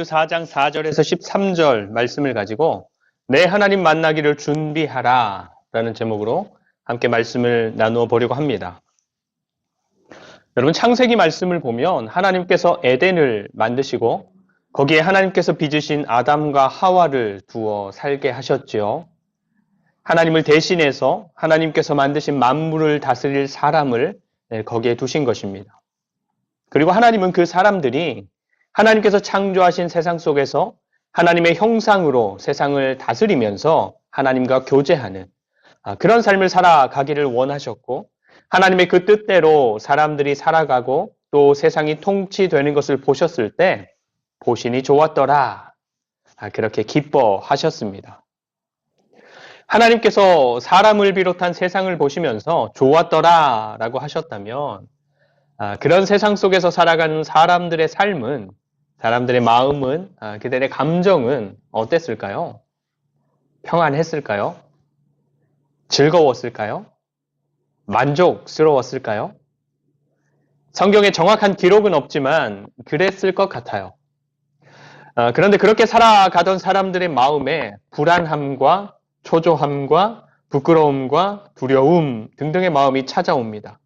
4장 4절에서 13절 말씀을 가지고 내 하나님 만나기를 준비하라 라는 제목으로 함께 말씀을 나누어 보려고 합니다. 여러분, 창세기 말씀을 보면 하나님께서 에덴을 만드시고 거기에 하나님께서 빚으신 아담과 하와를 두어 살게 하셨지요. 하나님을 대신해서 하나님께서 만드신 만물을 다스릴 사람을 거기에 두신 것입니다. 그리고 하나님은 그 사람들이 하나님께서 창조하신 세상 속에서 하나님의 형상으로 세상을 다스리면서 하나님과 교제하는 그런 삶을 살아가기를 원하셨고, 하나님의 그 뜻대로 사람들이 살아가고 또 세상이 통치되는 것을 보셨을 때 보시니 좋았더라, 그렇게 기뻐하셨습니다. 하나님께서 사람을 비롯한 세상을 보시면서 좋았더라 라고 하셨다면 그런 세상 속에서 살아가는 사람들의 삶은, 사람들의 마음은, 그들의 감정은 어땠을까요? 평안했을까요? 즐거웠을까요? 만족스러웠을까요? 성경에 정확한 기록은 없지만 그랬을 것 같아요. 그런데 그렇게 살아가던 사람들의 마음에 불안함과 초조함과 부끄러움과 두려움 등등의 마음이 찾아옵니다.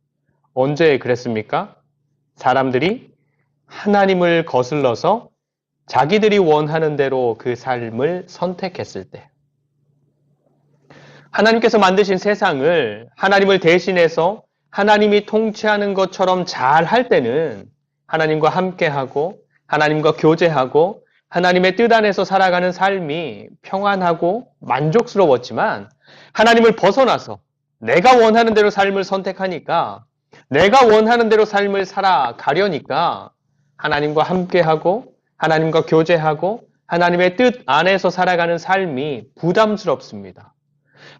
언제 그랬습니까? 사람들이 하나님을 거슬러서 자기들이 원하는 대로 그 삶을 선택했을 때, 하나님께서 만드신 세상을 하나님을 대신해서 하나님이 통치하는 것처럼 잘 할 때는 하나님과 함께하고 하나님과 교제하고 하나님의 뜻 안에서 살아가는 삶이 평안하고 만족스러웠지만, 하나님을 벗어나서 내가 원하는 대로 삶을 선택하니까, 내가 원하는 대로 삶을 살아가려니까 하나님과 함께하고 하나님과 교제하고 하나님의 뜻 안에서 살아가는 삶이 부담스럽습니다.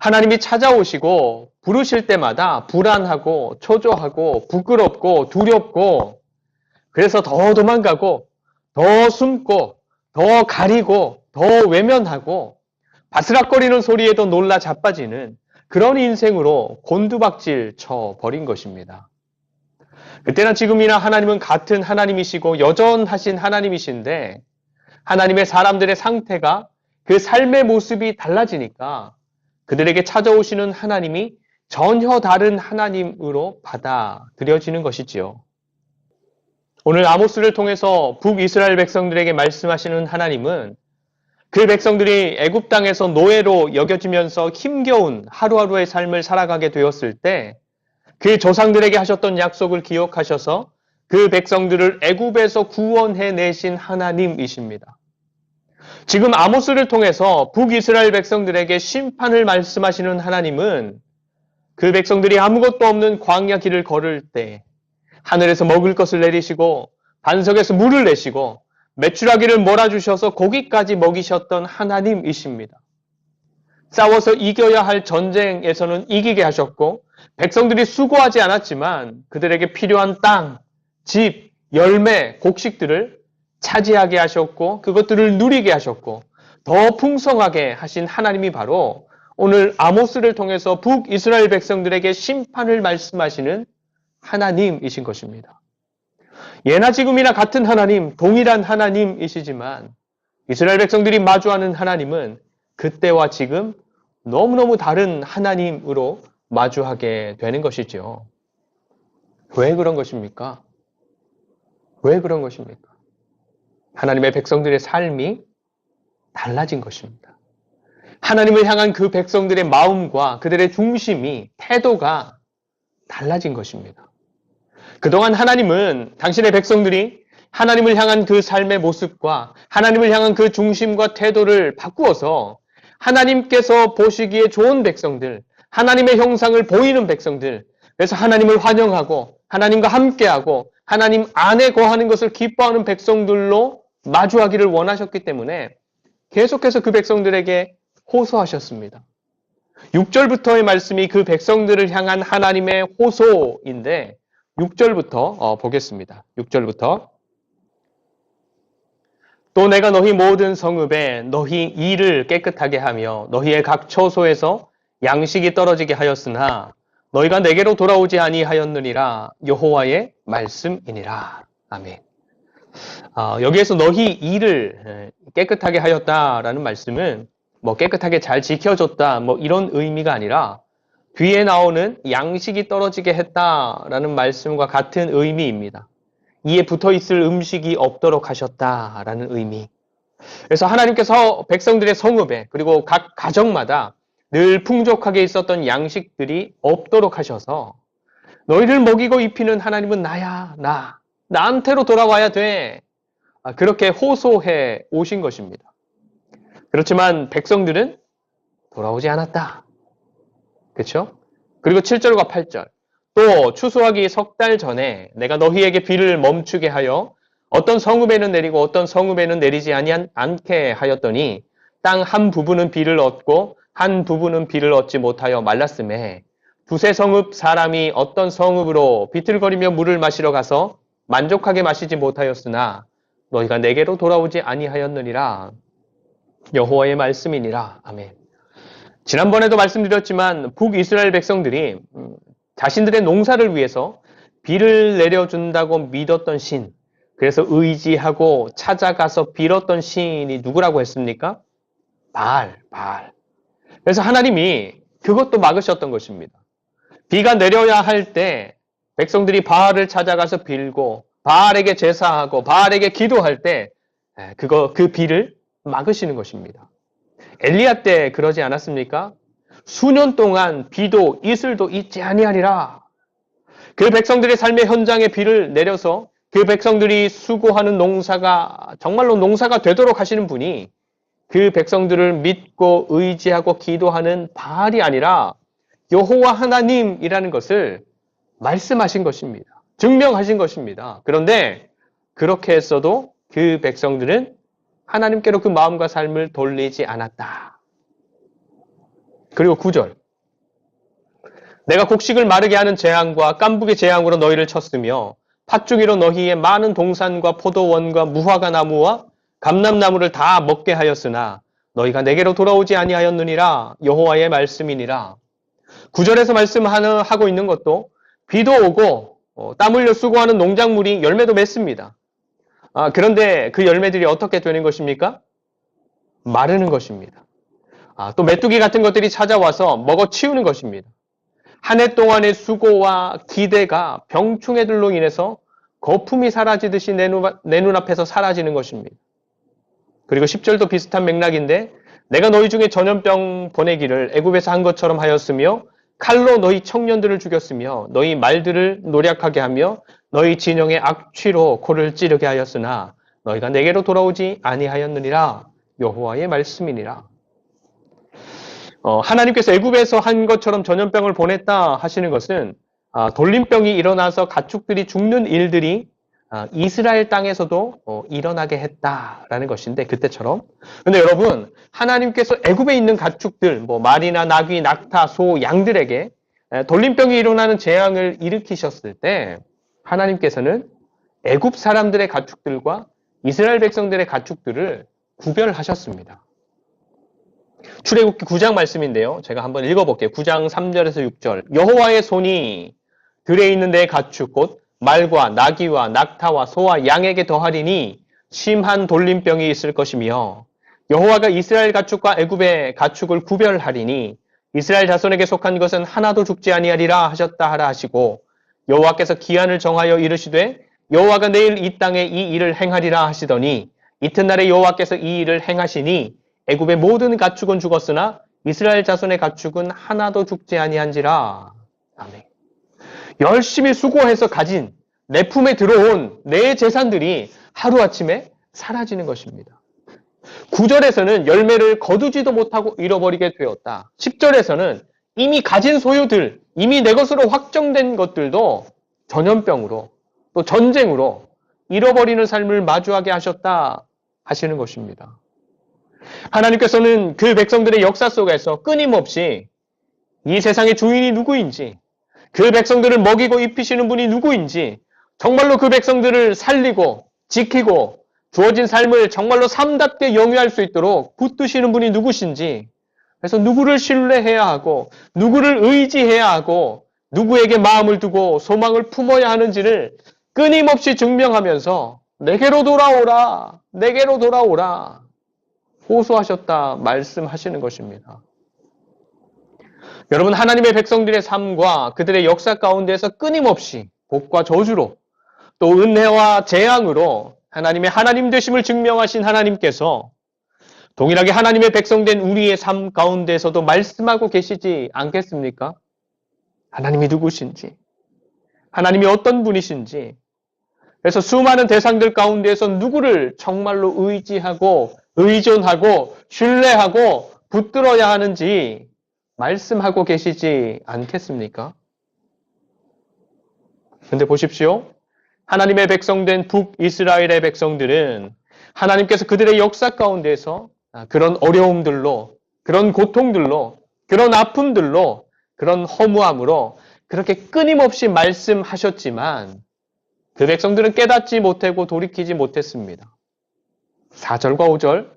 하나님이 찾아오시고 부르실 때마다 불안하고 초조하고 부끄럽고 두렵고, 그래서 더 도망가고 더 숨고 더 가리고 더 외면하고 바스락거리는 소리에도 놀라 자빠지는 그런 인생으로 곤두박질 쳐버린 것입니다. 그때나 지금이나 하나님은 같은 하나님이시고 여전하신 하나님이신데, 하나님의 사람들의 상태가, 그 삶의 모습이 달라지니까 그들에게 찾아오시는 하나님이 전혀 다른 하나님으로 받아들여지는 것이지요. 오늘 아모스를 통해서 북이스라엘 백성들에게 말씀하시는 하나님은 그 백성들이 애굽 땅에서 노예로 여겨지면서 힘겨운 하루하루의 삶을 살아가게 되었을 때 그 조상들에게 하셨던 약속을 기억하셔서 그 백성들을 애굽에서 구원해 내신 하나님이십니다. 지금 아모스를 통해서 북이스라엘 백성들에게 심판을 말씀하시는 하나님은 그 백성들이 아무것도 없는 광야 길을 걸을 때 하늘에서 먹을 것을 내리시고 반석에서 물을 내시고 메추라기를 몰아주셔서 고기까지 먹이셨던 하나님이십니다. 싸워서 이겨야 할 전쟁에서는 이기게 하셨고, 백성들이 수고하지 않았지만 그들에게 필요한 땅, 집, 열매, 곡식들을 차지하게 하셨고 그것들을 누리게 하셨고 더 풍성하게 하신 하나님이 바로 오늘 아모스를 통해서 북이스라엘 백성들에게 심판을 말씀하시는 하나님이신 것입니다. 예나 지금이나 같은 하나님, 동일한 하나님이시지만 이스라엘 백성들이 마주하는 하나님은 그때와 지금 너무너무 다른 하나님으로 마주하게 되는 것이죠. 왜 그런 것입니까? 왜 그런 것입니까? 하나님의 백성들의 삶이 달라진 것입니다. 하나님을 향한 그 백성들의 마음과 그들의 중심이, 태도가 달라진 것입니다. 그동안 하나님은 당신의 백성들이 하나님을 향한 그 삶의 모습과 하나님을 향한 그 중심과 태도를 바꾸어서 하나님께서 보시기에 좋은 백성들, 하나님의 형상을 보이는 백성들, 그래서 하나님을 환영하고 하나님과 함께하고 하나님 안에 거하는 것을 기뻐하는 백성들로 마주하기를 원하셨기 때문에 계속해서 그 백성들에게 호소하셨습니다. 6절부터의 말씀이 그 백성들을 향한 하나님의 호소인데 6절부터 보겠습니다. 6절부터 또 내가 너희 모든 성읍에 너희 이를 깨끗하게 하며 너희의 각 처소에서 양식이 떨어지게 하였으나 너희가 내게로 돌아오지 아니하였느니라. 여호와의 말씀이니라. 아멘. 여기에서 너희 일을 깨끗하게 하였다라는 말씀은 뭐 깨끗하게 잘 지켜줬다 뭐 이런 의미가 아니라 뒤에 나오는 양식이 떨어지게 했다라는 말씀과 같은 의미입니다. 이에 붙어 있을 음식이 없도록 하셨다라는 의미. 그래서 하나님께서 백성들의 성읍에 그리고 각 가정마다 늘 풍족하게 있었던 양식들이 없도록 하셔서 너희를 먹이고 입히는 하나님은 나야, 나. 나한테로 돌아와야 돼. 그렇게 호소해 오신 것입니다. 그렇지만 백성들은 돌아오지 않았다. 그렇죠? 그리고 7절과 8절. 또 추수하기 석 달 전에 내가 너희에게 비를 멈추게 하여 어떤 성읍에는 내리고 어떤 성읍에는 내리지 않게 하였더니 땅 한 부분은 비를 얻고 한 부분은 비를 얻지 못하여 말랐음에 두세 성읍 사람이 어떤 성읍으로 비틀거리며 물을 마시러 가서 만족하게 마시지 못하였으나 너희가 내게로 돌아오지 아니하였느니라. 여호와의 말씀이니라. 아멘. 지난번에도 말씀드렸지만 북이스라엘 백성들이 자신들의 농사를 위해서 비를 내려준다고 믿었던 신, 그래서 의지하고 찾아가서 빌었던 신이 누구라고 했습니까? 바알. 그래서 하나님이 그것도 막으셨던 것입니다. 비가 내려야 할 때 백성들이 바알을 찾아가서 빌고 바알에게 제사하고 바알에게 기도할 때 그 비를 막으시는 것입니다. 엘리야 때 그러지 않았습니까? 수년 동안 비도 이슬도 있지 아니하리라. 그 백성들의 삶의 현장에 비를 내려서 그 백성들이 수고하는 농사가 정말로 농사가 되도록 하시는 분이 그 백성들을 믿고 의지하고 기도하는 바알이 아니라 여호와 하나님이라는 것을 말씀하신 것입니다. 증명하신 것입니다. 그런데 그렇게 했어도 그 백성들은 하나님께로 그 마음과 삶을 돌리지 않았다. 그리고 9절. 내가 곡식을 마르게 하는 재앙과 깐북의 재앙으로 너희를 쳤으며 팥죽이로 너희의 많은 동산과 포도원과 무화과 나무와 감람나무를 다 먹게 하였으나 너희가 내게로 돌아오지 아니하였느니라. 여호와의 말씀이니라. 9절에서 말씀하고 있는 것도 비도 오고 땀 흘려 수고하는 농작물이 열매도 맺습니다. 그런데 그 열매들이 어떻게 되는 것입니까? 마르는 것입니다. 또 메뚜기 같은 것들이 찾아와서 먹어치우는 것입니다. 한 해 동안의 수고와 기대가 병충해들로 인해서 거품이 사라지듯이 내 눈앞에서 사라지는 것입니다. 그리고 10절도 비슷한 맥락인데 내가 너희 중에 전염병 보내기를 애굽에서 한 것처럼 하였으며 칼로 너희 청년들을 죽였으며 너희 말들을 노략하게 하며 너희 진영의 악취로 코를 찌르게 하였으나 너희가 내게로 돌아오지 아니하였느니라. 여호와의 말씀이니라. 하나님께서 애굽에서 한 것처럼 전염병을 보냈다 하시는 것은 돌림병이 일어나서 가축들이 죽는 일들이 이스라엘 땅에서도 일어나게 했다라는 것인데 그때처럼. 근데 여러분 하나님께서 애굽에 있는 가축들 뭐 말이나 나귀, 낙타, 소, 양들에게 돌림병이 일어나는 재앙을 일으키셨을 때 하나님께서는 애굽 사람들의 가축들과 이스라엘 백성들의 가축들을 구별하셨습니다. 출애굽기 9장 말씀인데요. 제가 한번 읽어볼게요. 9장 3절에서 6절. 여호와의 손이 들에 있는 내 가축 곧 말과 나귀와 낙타와 소와 양에게 더하리니 심한 돌림병이 있을 것이며 여호와가 이스라엘 가축과 애굽의 가축을 구별하리니 이스라엘 자손에게 속한 것은 하나도 죽지 아니하리라 하셨다 하라 하시고 여호와께서 기한을 정하여 이르시되 여호와가 내일 이 땅에 이 일을 행하리라 하시더니 이튿날에 여호와께서 이 일을 행하시니 애굽의 모든 가축은 죽었으나 이스라엘 자손의 가축은 하나도 죽지 아니한지라. 아멘. 열심히 수고해서 가진 내 품에 들어온 내 재산들이 하루아침에 사라지는 것입니다. 9절에서는 열매를 거두지도 못하고 잃어버리게 되었다. 10절에서는 이미 가진 소유들, 이미 내 것으로 확정된 것들도 전염병으로 또 전쟁으로 잃어버리는 삶을 마주하게 하셨다 하시는 것입니다. 하나님께서는 그 백성들의 역사 속에서 끊임없이 이 세상의 주인이 누구인지, 그 백성들을 먹이고 입히시는 분이 누구인지, 정말로 그 백성들을 살리고 지키고 주어진 삶을 정말로 삶답게 영위할 수 있도록 붙드시는 분이 누구신지, 그래서 누구를 신뢰해야 하고 누구를 의지해야 하고 누구에게 마음을 두고 소망을 품어야 하는지를 끊임없이 증명하면서 내게로 돌아오라. 내게로 돌아오라. 호소하셨다 말씀하시는 것입니다. 여러분, 하나님의 백성들의 삶과 그들의 역사 가운데에서 끊임없이 복과 저주로 또 은혜와 재앙으로 하나님의 하나님 되심을 증명하신 하나님께서 동일하게 하나님의 백성된 우리의 삶 가운데에서도 말씀하고 계시지 않겠습니까? 하나님이 누구신지, 하나님이 어떤 분이신지, 그래서 수많은 대상들 가운데에서 누구를 정말로 의지하고 의존하고 신뢰하고 붙들어야 하는지 말씀하고 계시지 않겠습니까? 근데 보십시오. 하나님의 백성된 북이스라엘의 백성들은 하나님께서 그들의 역사 가운데서 그런 어려움들로, 그런 고통들로, 그런 아픔들로, 그런 허무함으로 그렇게 끊임없이 말씀하셨지만 그 백성들은 깨닫지 못하고 돌이키지 못했습니다. 4절과 5절,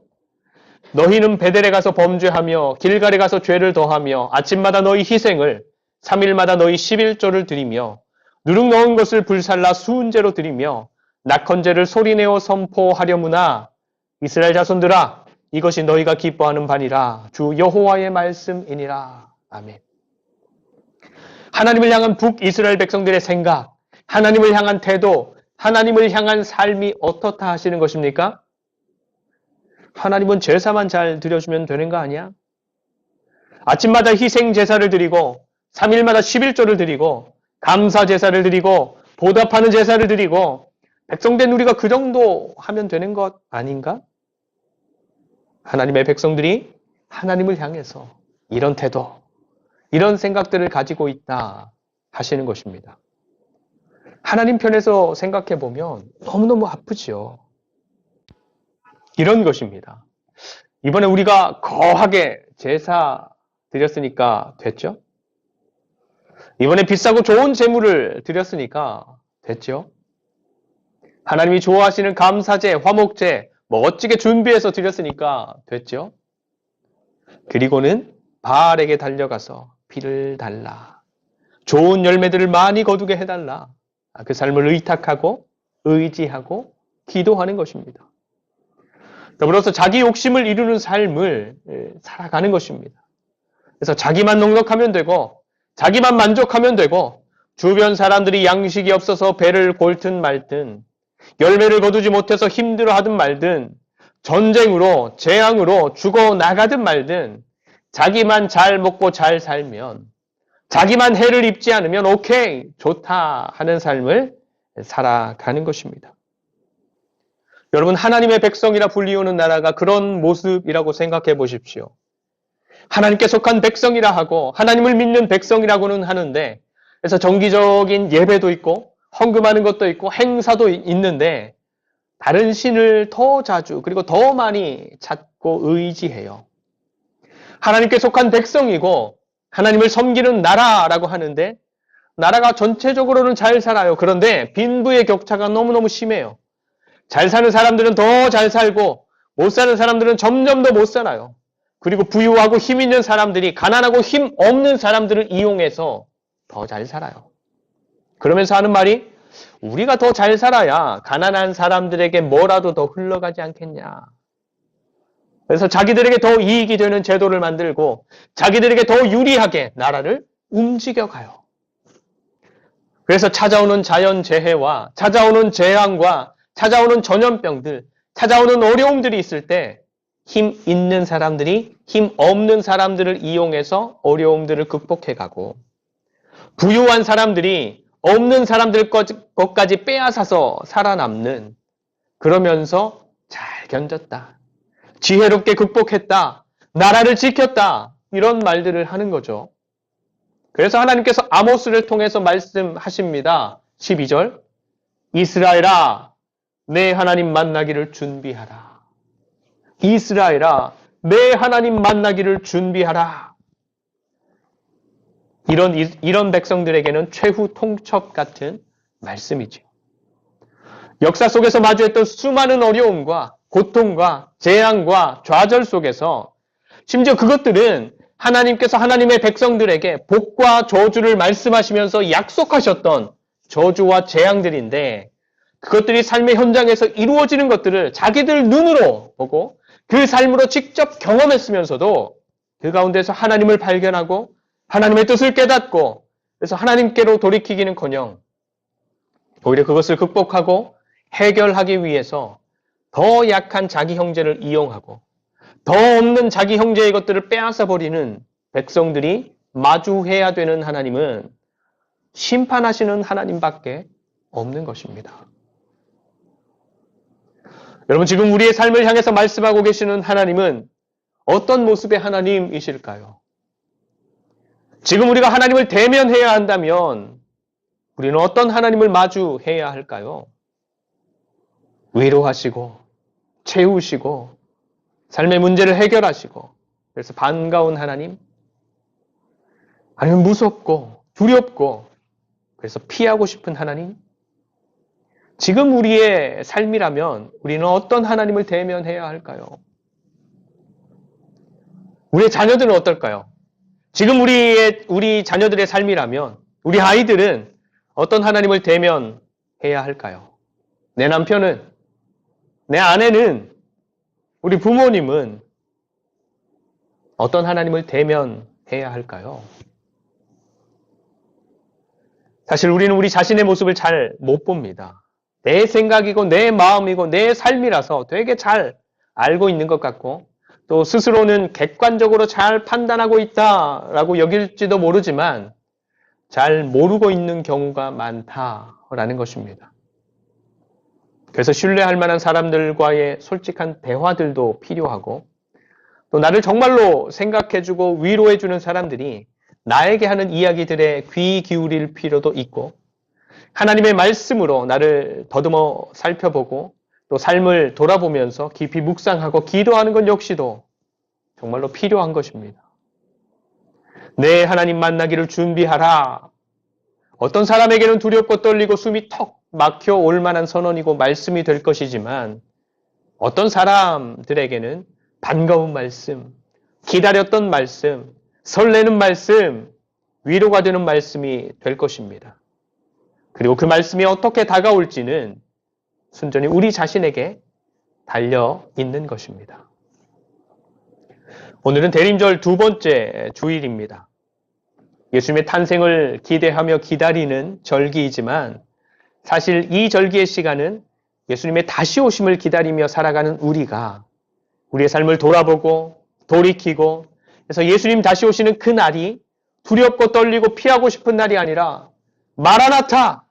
너희는 베델에 가서 범죄하며 길갈에 가서 죄를 더하며 아침마다 너희 희생을 3일마다 너희 11조를 드리며 누룩 넣은 것을 불살라 수은제로 드리며 낙헌제를 소리내어 선포하려무나 이스라엘 자손들아 이것이 너희가 기뻐하는 바니라 주 여호와의 말씀이니라. 아멘. 하나님을 향한 북이스라엘 백성들의 생각, 하나님을 향한 태도, 하나님을 향한 삶이 어떻다 하시는 것입니까? 하나님은 제사만 잘 드려주면 되는 거 아니야? 아침마다 희생 제사를 드리고 3일마다 11조를 드리고 감사 제사를 드리고 보답하는 제사를 드리고 백성된 우리가 그 정도 하면 되는 것 아닌가? 하나님의 백성들이 하나님을 향해서 이런 태도, 이런 생각들을 가지고 있다 하시는 것입니다. 하나님 편에서 생각해 보면 너무너무 아프지요. 이런 것입니다. 이번에 우리가 거하게 제사 드렸으니까 됐죠? 이번에 비싸고 좋은 제물을 드렸으니까 됐죠? 하나님이 좋아하시는 감사제, 화목제 멋지게 준비해서 드렸으니까 됐죠? 그리고는 바알에게 달려가서 피를 달라. 좋은 열매들을 많이 거두게 해달라. 그 삶을 의탁하고 의지하고 기도하는 것입니다. 더불어서 자기 욕심을 이루는 삶을 살아가는 것입니다. 그래서 자기만 넉넉하면 되고 자기만 만족하면 되고 주변 사람들이 양식이 없어서 배를 골든 말든 열매를 거두지 못해서 힘들어하든 말든 전쟁으로 재앙으로 죽어나가든 말든 자기만 잘 먹고 잘 살면 자기만 해를 입지 않으면 오케이 좋다 하는 삶을 살아가는 것입니다. 여러분, 하나님의 백성이라 불리우는 나라가 그런 모습이라고 생각해 보십시오. 하나님께 속한 백성이라 하고 하나님을 믿는 백성이라고는 하는데 그래서 정기적인 예배도 있고 헌금하는 것도 있고 행사도 있는데 다른 신을 더 자주 그리고 더 많이 찾고 의지해요. 하나님께 속한 백성이고 하나님을 섬기는 나라라고 하는데 나라가 전체적으로는 잘 살아요. 그런데 빈부의 격차가 너무너무 심해요. 잘 사는 사람들은 더 잘 살고 못 사는 사람들은 점점 더 못 살아요. 그리고 부유하고 힘 있는 사람들이 가난하고 힘 없는 사람들을 이용해서 더 잘 살아요. 그러면서 하는 말이 우리가 더 잘 살아야 가난한 사람들에게 뭐라도 더 흘러가지 않겠냐. 그래서 자기들에게 더 이익이 되는 제도를 만들고 자기들에게 더 유리하게 나라를 움직여가요. 그래서 찾아오는 자연재해와 찾아오는 재앙과 찾아오는 전염병들, 찾아오는 어려움들이 있을 때 힘 있는 사람들이 힘 없는 사람들을 이용해서 어려움들을 극복해가고 부유한 사람들이 없는 사람들 것까지 빼앗아서 살아남는 그러면서 잘 견뎠다. 지혜롭게 극복했다. 나라를 지켰다. 이런 말들을 하는 거죠. 그래서 하나님께서 아모스를 통해서 말씀하십니다. 12절 이스라엘아 내 하나님 만나기를 준비하라. 이스라엘아 내 하나님 만나기를 준비하라. 이런 백성들에게는 최후 통첩 같은 말씀이죠. 역사 속에서 마주했던 수많은 어려움과 고통과 재앙과 좌절 속에서 심지어 그것들은 하나님께서 하나님의 백성들에게 복과 저주를 말씀하시면서 약속하셨던 저주와 재앙들인데 그것들이 삶의 현장에서 이루어지는 것들을 자기들 눈으로 보고 그 삶으로 직접 경험했으면서도 그 가운데서 하나님을 발견하고 하나님의 뜻을 깨닫고 그래서 하나님께로 돌이키기는커녕 오히려 그것을 극복하고 해결하기 위해서 더 약한 자기 형제를 이용하고 더 없는 자기 형제의 것들을 빼앗아 버리는 백성들이 마주해야 되는 하나님은 심판하시는 하나님밖에 없는 것입니다. 여러분, 지금 우리의 삶을 향해서 말씀하고 계시는 하나님은 어떤 모습의 하나님이실까요? 지금 우리가 하나님을 대면해야 한다면 우리는 어떤 하나님을 마주해야 할까요? 위로하시고 채우시고 삶의 문제를 해결하시고 그래서 반가운 하나님? 아니면 무섭고 두렵고 그래서 피하고 싶은 하나님? 지금 우리의 삶이라면 우리는 어떤 하나님을 대면해야 할까요? 우리의 자녀들은 어떨까요? 지금 우리 자녀들의 삶이라면 우리 아이들은 어떤 하나님을 대면해야 할까요? 내 남편은, 내 아내는, 우리 부모님은 어떤 하나님을 대면해야 할까요? 사실 우리는 우리 자신의 모습을 잘 못 봅니다. 내 생각이고 내 마음이고 내 삶이라서 되게 잘 알고 있는 것 같고 또 스스로는 객관적으로 잘 판단하고 있다라고 여길지도 모르지만 잘 모르고 있는 경우가 많다라는 것입니다. 그래서 신뢰할 만한 사람들과의 솔직한 대화들도 필요하고 또 나를 정말로 생각해주고 위로해주는 사람들이 나에게 하는 이야기들에 귀 기울일 필요도 있고 하나님의 말씀으로 나를 더듬어 살펴보고 또 삶을 돌아보면서 깊이 묵상하고 기도하는 것 역시도 정말로 필요한 것입니다. 내 하나님 만나기를 준비하라. 어떤 사람에게는 두렵고 떨리고 숨이 턱 막혀 올 만한 선언이고 말씀이 될 것이지만 어떤 사람들에게는 반가운 말씀, 기다렸던 말씀, 설레는 말씀, 위로가 되는 말씀이 될 것입니다. 그리고 그 말씀이 어떻게 다가올지는 순전히 우리 자신에게 달려 있는 것입니다. 오늘은 대림절 두 번째 주일입니다. 예수님의 탄생을 기대하며 기다리는 절기이지만 사실 이 절기의 시간은 예수님의 다시 오심을 기다리며 살아가는 우리가 우리의 삶을 돌아보고 돌이키고 그래서 예수님 다시 오시는 그 날이 두렵고 떨리고 피하고 싶은 날이 아니라 마라나타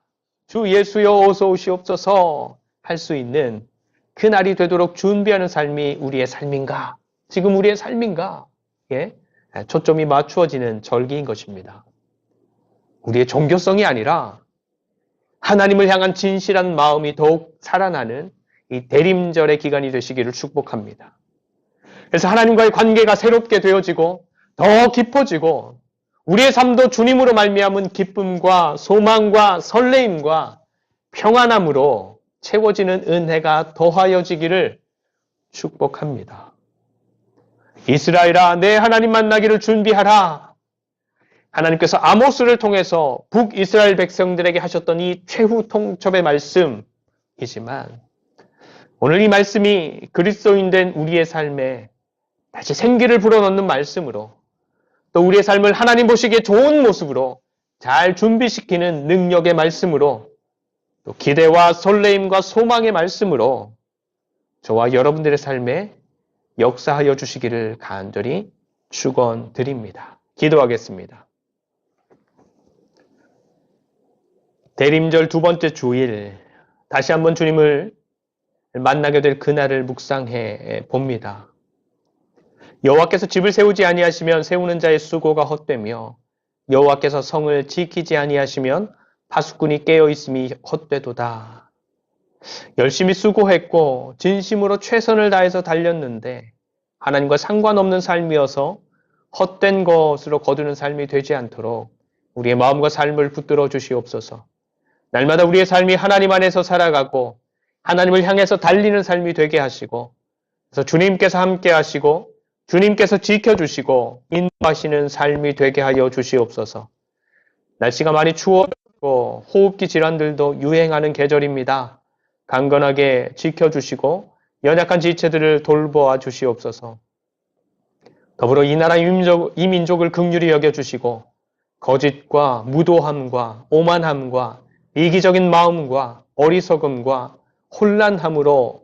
주 예수여 어서 오시옵소서 할 수 있는 그 날이 되도록 준비하는 삶이 우리의 삶인가? 지금 우리의 삶인가? 예? 초점이 맞추어지는 절기인 것입니다. 우리의 종교성이 아니라 하나님을 향한 진실한 마음이 더욱 살아나는 이 대림절의 기간이 되시기를 축복합니다. 그래서 하나님과의 관계가 새롭게 되어지고 더 깊어지고 우리의 삶도 주님으로 말미암은 기쁨과 소망과 설레임과 평안함으로 채워지는 은혜가 더하여지기를 축복합니다. 이스라엘아, 내 하나님 만나기를 준비하라. 하나님께서 아모스를 통해서 북이스라엘 백성들에게 하셨던 이 최후 통첩의 말씀이지만 오늘 이 말씀이 그리스도인된 우리의 삶에 다시 생기를 불어넣는 말씀으로 또 우리의 삶을 하나님 보시기에 좋은 모습으로 잘 준비시키는 능력의 말씀으로 또 기대와 설레임과 소망의 말씀으로 저와 여러분들의 삶에 역사하여 주시기를 간절히 축원드립니다. 기도하겠습니다. 대림절 두 번째 주일 다시 한번 주님을 만나게 될 그날을 묵상해 봅니다. 여호와께서 집을 세우지 아니하시면 세우는 자의 수고가 헛되며 여호와께서 성을 지키지 아니하시면 파수꾼이 깨어있음이 헛되도다. 열심히 수고했고 진심으로 최선을 다해서 달렸는데 하나님과 상관없는 삶이어서 헛된 것으로 거두는 삶이 되지 않도록 우리의 마음과 삶을 붙들어 주시옵소서. 날마다 우리의 삶이 하나님 안에서 살아가고 하나님을 향해서 달리는 삶이 되게 하시고 그래서 주님께서 함께 하시고 주님께서 지켜주시고 인도하시는 삶이 되게 하여 주시옵소서. 날씨가 많이 추워졌고 호흡기 질환들도 유행하는 계절입니다. 강건하게 지켜주시고 연약한 지체들을 돌보아 주시옵소서. 더불어 이 나라 이 민족을 긍휼히 여겨주시고 거짓과 무도함과 오만함과 이기적인 마음과 어리석음과 혼란함으로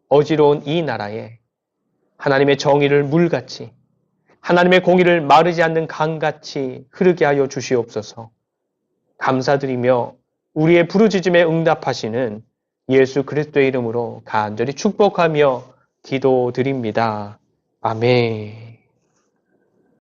어지러운 이 나라에 하나님의 정의를 물같이 하나님의 공의를 마르지 않는 강같이 흐르게 하여 주시옵소서. 감사드리며 우리의 부르짖음에 응답하시는 예수 그리스도의 이름으로 간절히 축복하며 기도드립니다. 아멘.